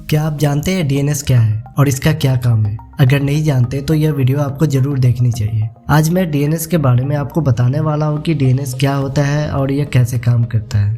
क्या आप जानते हैं डीएनएस क्या है और इसका क्या काम है? अगर नहीं जानते तो यह वीडियो आपको जरूर देखनी चाहिए। आज मैं डीएनएस के बारे में आपको बताने वाला हूँ कि डीएनएस क्या होता है और यह कैसे काम करता है।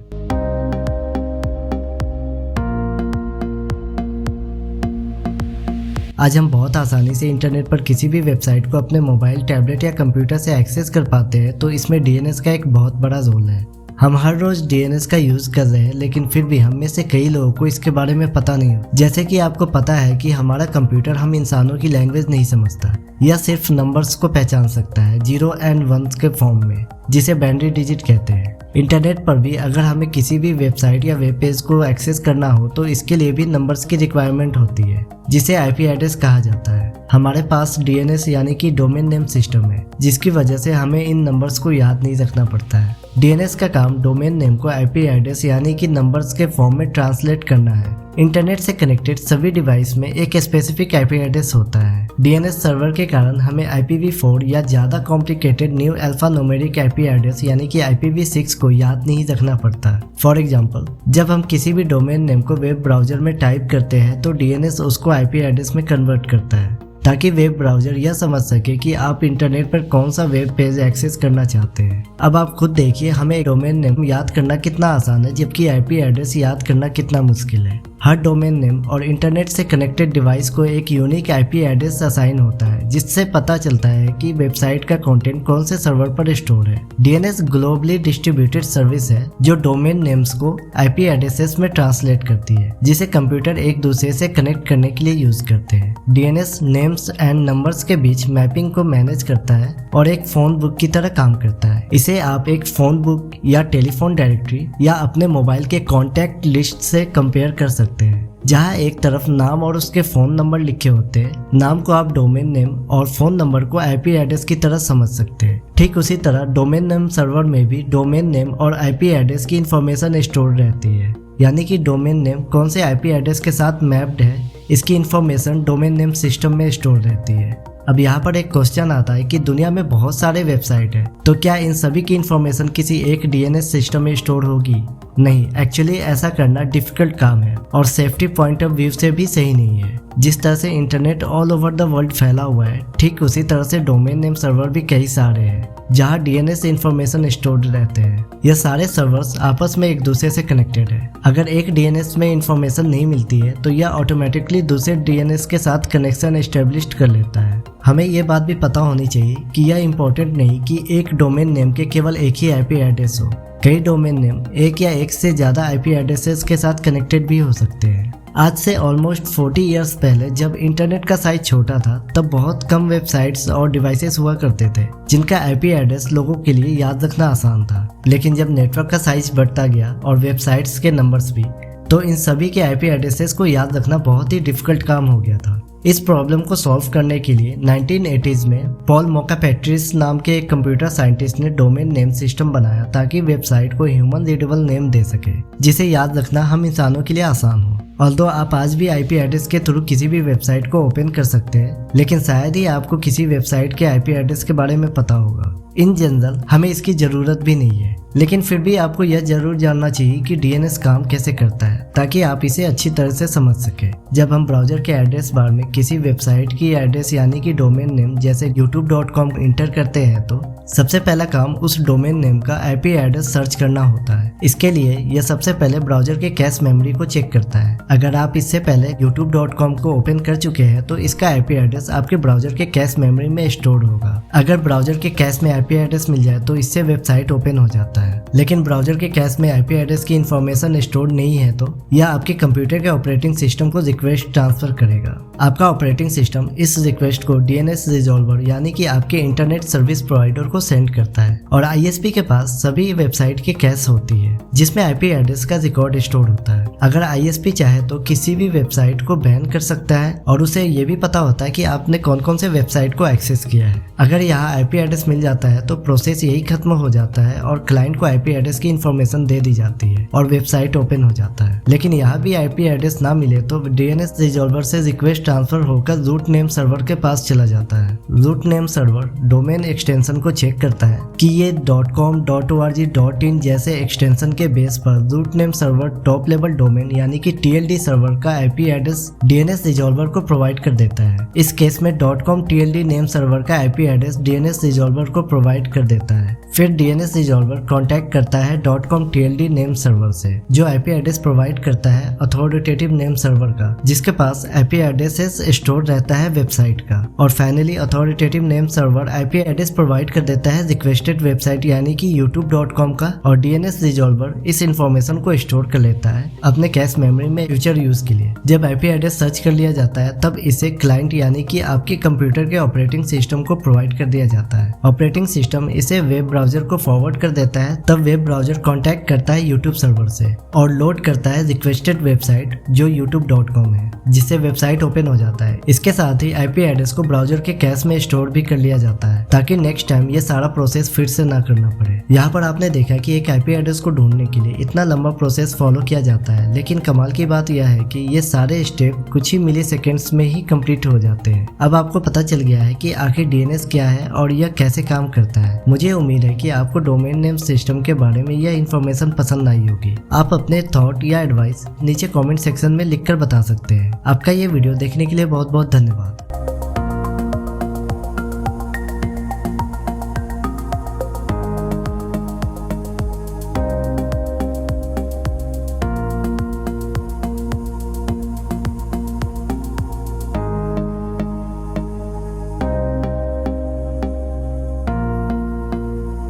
आज हम बहुत आसानी से इंटरनेट पर किसी भी वेबसाइट को अपने मोबाइल, टैबलेट या कंप्यूटर से एक्सेस कर पाते हैं, तो इसमें डीएनएस का एक बहुत बड़ा रोल है। हम हर रोज डीएनएस का यूज कर रहे हैं, लेकिन फिर भी हम में से कई लोगों को इसके बारे में पता नहीं हो। जैसे कि आपको पता है कि हमारा कंप्यूटर हम इंसानों की लैंग्वेज नहीं समझता, यह सिर्फ नंबर्स को पहचान सकता है 0 और 1 के फॉर्म में, जिसे बाइनरी डिजिट कहते हैं। इंटरनेट पर भी अगर हमें किसी भी वेबसाइट या वेब पेज को एक्सेस करना हो तो इसके लिए भी नंबर्स की रिक्वायरमेंट होती है, जिसे आईपी एड्रेस कहा जाता है। हमारे पास डीएनएस यानी कि डोमेन नेम सिस्टम है, जिसकी वजह से हमें इन नंबर्स को याद नहीं रखना पड़ता है। डीएनएस का काम डोमेन नेम को आईपी एड्रेस यानी कि नंबर्स के फॉर्म में ट्रांसलेट करना है। इंटरनेट से कनेक्टेड सभी डिवाइस में एक स्पेसिफिक आईपी एड्रेस होता है। डीएनएस सर्वर के कारण हमें IPv4 या ज्यादा complicated new alpha numeric IP address यानी कि IPv6 को याद नहीं रखना पड़ता। फॉर एग्जांपल, जब हम किसी भी डोमेन नेम को वेब ब्राउजर में टाइप करते हैं तो डीएनएस उसको आईपी एड्रेस में कन्वर्ट करता है, ताकि वेब ब्राउजर यह समझ सके कि आप इंटरनेट पर कौन सा वेब पेज एक्सेस करना चाहते हैं। अब आप खुद देखिए, हमें डोमेन नेम याद करना कितना आसान है, जबकि आईपी एड्रेस याद करना कितना मुश्किल है। हर डोमेन नेम और इंटरनेट से कनेक्टेड डिवाइस को एक यूनिक आईपी एड्रेस असाइन होता है, जिससे पता चलता है कि वेबसाइट का कंटेंट कौन से सर्वर पर स्टोर है। डीएनएस ग्लोबली डिस्ट्रीब्यूटेड सर्विस है जो डोमेन नेम्स को आईपी एड्रेसेस में ट्रांसलेट करती है, जिसे कंप्यूटर एक दूसरे से कनेक्ट करने के लिए यूज करते हैं। डीएनएस नेम्स एंड नंबर्स के बीच मैपिंग को मैनेज करता है और एक फोन बुक की तरह काम करता है। इसे आप एक फोन बुक या टेलीफोन डायरेक्टरी या अपने मोबाइल के कॉन्टैक्ट लिस्ट से कंपेयर कर सकते हैं, जहां एक तरफ नाम और उसके फोन नंबर लिखे होते हैं। नाम को आप डोमेन नेम और फोन नंबर को आईपी एड्रेस की तरह समझ सकते हैं। ठीक उसी तरह डोमेन नेम सर्वर में भी डोमेन नेम और आईपी एड्रेस की इंफॉर्मेशन स्टोर रहती है, यानी कि डोमेन नेम कौन से आईपी एड्रेस के साथ मैप्ड है, इसकी इंफॉर्मेशन डोमेन नेम सिस्टम में स्टोर रहती है। अब यहाँ पर एक क्वेश्चन आता है कि दुनिया में बहुत सारे वेबसाइट है, तो क्या इन सभी की इंफॉर्मेशन किसी एक डीएनएस सिस्टम में स्टोर होगी? नहीं, एक्चुअली ऐसा करना डिफिकल्ट काम है और सेफ्टी पॉइंट ऑफ व्यू से भी सही नहीं है। जिस तरह से internet all over the world फैला हुआ है, ठीक उसी तरह से डोमेन नेम सर्वर भी कई सारे हैं, जहां डीएनएस इंफॉर्मेशन स्टोर्ड रहते हैं। यह सारे सर्वर्स आपस में एक दूसरे से कनेक्टेड है। अगर एक डीएनएस में इंफॉर्मेशन नहीं मिलती है तो यह ऑटोमेटिकली दूसरे डीएनएस के साथ कनेक्शन एस्टेब्लिश कर लेता है। हमें यह बात भी पता होनी चाहिए कि यह इम्पोर्टेंट नहीं कि एक डोमेन नेम के केवल एक ही आईपी एड्रेस हो। कई डोमेन नेम एक या एक से ज्यादा आईपी एड्रेसेस के साथ कनेक्टेड भी हो सकते हैं। आज से ऑलमोस्ट 40 इयर्स पहले जब इंटरनेट का साइज छोटा था, तब बहुत कम वेबसाइट्स और डिवाइसेस हुआ करते थे जिनका आईपी एड्रेस लोगों के लिए याद रखना आसान था। लेकिन जब नेटवर्क का साइज बढ़ता गया और वेबसाइट्स के नंबर्स भी, तो इन सभी के आईपी एड्रेसेस को याद रखना बहुत ही डिफिकल्ट काम हो गया था। इस प्रॉब्लम को सॉल्व करने के लिए 1980s में पॉल मोकापेट्रिस नाम के एक कंप्यूटर साइंटिस्ट ने डोमेन नेम सिस्टम बनाया, ताकि वेबसाइट को ह्यूमन रीडेबल नेम दे सके, जिसे याद रखना हम इंसानों के लिए आसान हो। ऑल्दो आप आज भी आईपी एड्रेस के थ्रू किसी भी वेबसाइट को ओपन कर सकते हैं, लेकिन शायद ही आपको किसी वेबसाइट के आईपी एड्रेस के बारे में पता होगा। इन जनरल हमें इसकी जरूरत भी नहीं है, लेकिन फिर भी आपको यह जरूर जानना चाहिए कि डीएनएस काम कैसे करता है, ताकि आप इसे अच्छी तरह से समझ सके। जब हम ब्राउजर के एड्रेस बार में किसी वेबसाइट की एड्रेस यानी कि डोमेन नेम जैसे youtube.com इंटर करते हैं, तो सबसे पहला काम उस डोमेन नेम का आईपी एड्रेस सर्च करना होता है। इसके लिए यह सबसे पहले ब्राउजर के कैश मेमोरी को चेक करता है। अगर आप इससे पहले youtube.com को ओपन कर चुके हैं तो इसका आईपी एड्रेस आपके ब्राउजर के कैश मेमोरी में स्टोर होगा। अगर ब्राउजर के कैश में आईपी एड्रेस मिल जाए तो इससे वेबसाइट ओपन हो जाता है। लेकिन ब्राउजर के कैश में आईपी एड्रेस की इंफॉर्मेशन स्टोर नहीं है तो यह आपके कंप्यूटर के ऑपरेटिंग सिस्टम को रिक्वेस्ट ट्रांसफर करेगा। आपका ऑपरेटिंग सिस्टम इस रिक्वेस्ट को डीएनएस रिजॉल्वर यानी कि आपके इंटरनेट सर्विस प्रोवाइडर को सेंड करता है, और आईएसपी के पास सभी वेबसाइट की कैश होती है जिसमें आईपी एड्रेस का रिकॉर्ड स्टोर होता है। अगर आईएसपी चाहे तो किसी भी वेबसाइट को बैन कर सकता है, और उसे ये भी पता होता है कि आपने कौन कौन से वेबसाइट को एक्सेस किया है। अगर यहाँ आईपी एड्रेस मिल जाता है तो प्रोसेस यही खत्म हो जाता है और क्लाइंट को आईपी एड्रेस की इंफॉर्मेशन दे दी जाती है और वेबसाइट ओपन हो जाता है। लेकिन यहाँ भी आईपी एड्रेस ना मिले तो डीएनएस रिजॉल्वर से रिक्वेस्ट ट्रांसफर होकर रूट नेम सर्वर के पास चला जाता है। Root name server domain extension को चेक करता है कि ये .com, .org, .in जैसे एक्सटेंशन के बेस पर root name server top level domain यानी कि TLD सर्वर का IP एड्रेस DNS रिजॉल्वर को प्रोवाइड कर देता है। इस केस में .com TLD नेम सर्वर का IP एड्रेस DNS रिजॉल्वर को प्रोवाइड कर देता है। फिर DNS रिजॉल्वर कांटेक्ट करता है .com TLD नेम सर्वर से, जो IP एड्रेस प्रोवाइड करता है अथॉरिटेटिव नेम सर्वर का, जिसके पास IP एड्रेसेस स्टोर रहता है वेबसाइट का। और finally authoritative name server IP address provide कर देता है रिक्वेस्टेड वेबसाइट यानी कि youtube.com का, और DNS रिजॉल्वर इस इंफॉर्मेशन को स्टोर कर लेता है अपने कैश मेमोरी में फ्यूचर यूज के लिए। जब IP एड्रेस सर्च कर लिया जाता है तब इसे क्लाइंट यानी कि आपके कंप्यूटर के ऑपरेटिंग सिस्टम को प्रोवाइड कर दिया जाता है। ऑपरेटिंग सिस्टम इसे वेब ब्राउजर को फॉरवर्ड कर देता है, तब वेब ब्राउजर कांटेक्ट करता है यूट्यूब सर्वर से और लोड करता है रिक्वेस्टेड वेबसाइट जो youtube.com है, जिससे वेबसाइट ओपन हो जाता है। इसके साथ ही IP एड्रेस को ब्राउजर के कैश में स्टोर भी कर लिया जाता है ताकि नेक्स्ट टाइम ये सारा प्रोसेस फिर से ना करना पड़े। यहाँ पर आपने देखा कि एक IP एड्रेस को ढूंढने के लिए इतना लंबा प्रोसेस फॉलो किया जाता है, लेकिन कमाल की बात यह है कि ये सारे स्टेप कुछ ही मिली सेकेंड्स में ही कंप्लीट हो जाते हैं। अब आपको पता चल गया है कि आखिर DNS क्या है और यह कैसे काम करता है। मुझे उम्मीद है कि आपको डोमेन नेम सिस्टम के बारे में यह इन्फॉर्मेशन पसंद आई होगी। आप अपने थॉट या एडवाइस नीचे कमेंट सेक्शन में लिखकर बता सकते हैं। आपका ये वीडियो देखने के लिए बहुत बहुत धन्यवाद।